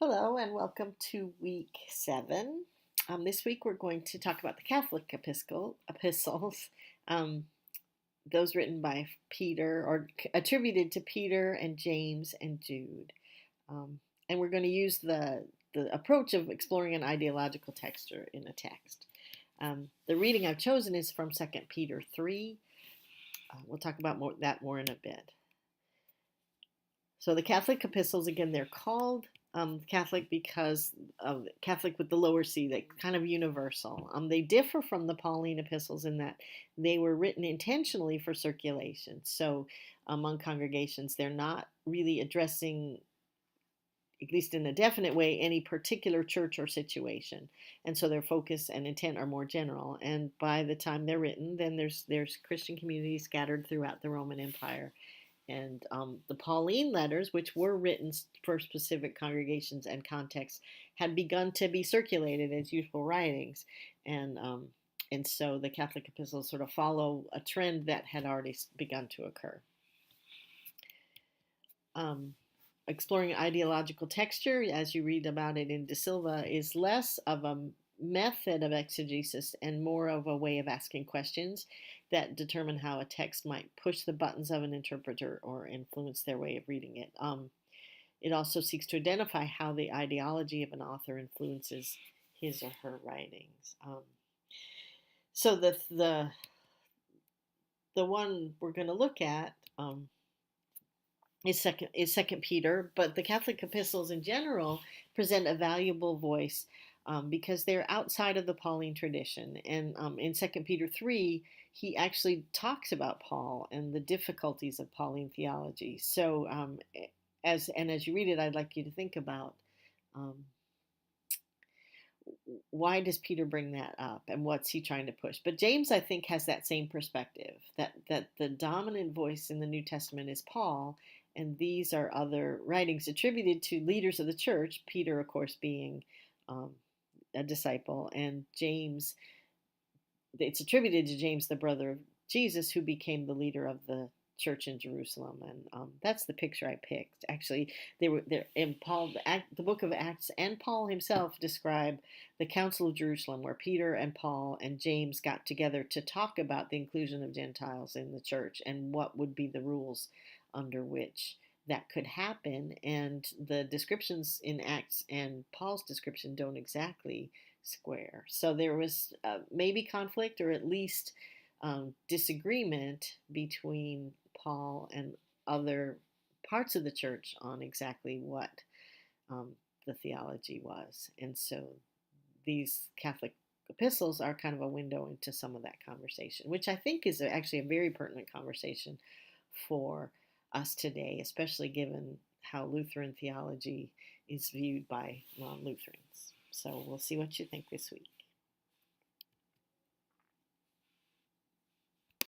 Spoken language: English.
Hello and welcome to week 7. This week we're going to talk about the Catholic epistles, um, those written by Peter or attributed to Peter and James and Jude. And we're going to use the approach of exploring an ideological texture in a text. The reading I've chosen is from 2 Peter 3. We'll talk about that more in a bit. So the Catholic epistles, again, they're called Catholic because Catholic with the lower C, that kind of universal. They differ from the Pauline epistles in that they were written intentionally for circulation. So among congregations, they're not really addressing, at least in a definite way, any particular church or situation. And so their focus and intent are more general. And by the time they're written, then there's Christian communities scattered throughout the Roman Empire. And the Pauline letters, which were written for specific congregations and contexts, had begun to be circulated as useful writings. And so the Catholic epistles sort of follow a trend that had already begun to occur. Exploring ideological texture, as you read about it in De Silva, is less of a method of exegesis and more of a way of asking questions that determine how a text might push the buttons of an interpreter or influence their way of reading it. It also seeks to identify how the ideology of an author influences his or her writings. So the one we're going to look at is Second Peter, but the Catholic epistles in general present a valuable voice because they're outside of the Pauline tradition. And in 2 Peter 3, he actually talks about Paul and the difficulties of Pauline theology. So as you read it, I'd like you to think about why does Peter bring that up and what's he trying to push? But James, I think, has that same perspective, that the dominant voice in the New Testament is Paul, and these are other writings attributed to leaders of the church, Peter, of course, being a disciple, and James, it's attributed to James, the brother of Jesus, who became the leader of the church in Jerusalem. And that's the picture I picked. Actually, they were there in Paul, the book of Acts, and Paul himself describe the Council of Jerusalem, where Peter and Paul and James got together to talk about the inclusion of Gentiles in the church and what would be the rules under which that could happen. And the descriptions in Acts and Paul's description don't exactly square. So there was maybe conflict, or at least disagreement between Paul and other parts of the church on exactly what the theology was. And so these Catholic epistles are kind of a window into some of that conversation, which I think is actually a very pertinent conversation for us today, especially given how Lutheran theology is viewed by non-Lutherans. So we'll see what you think this week.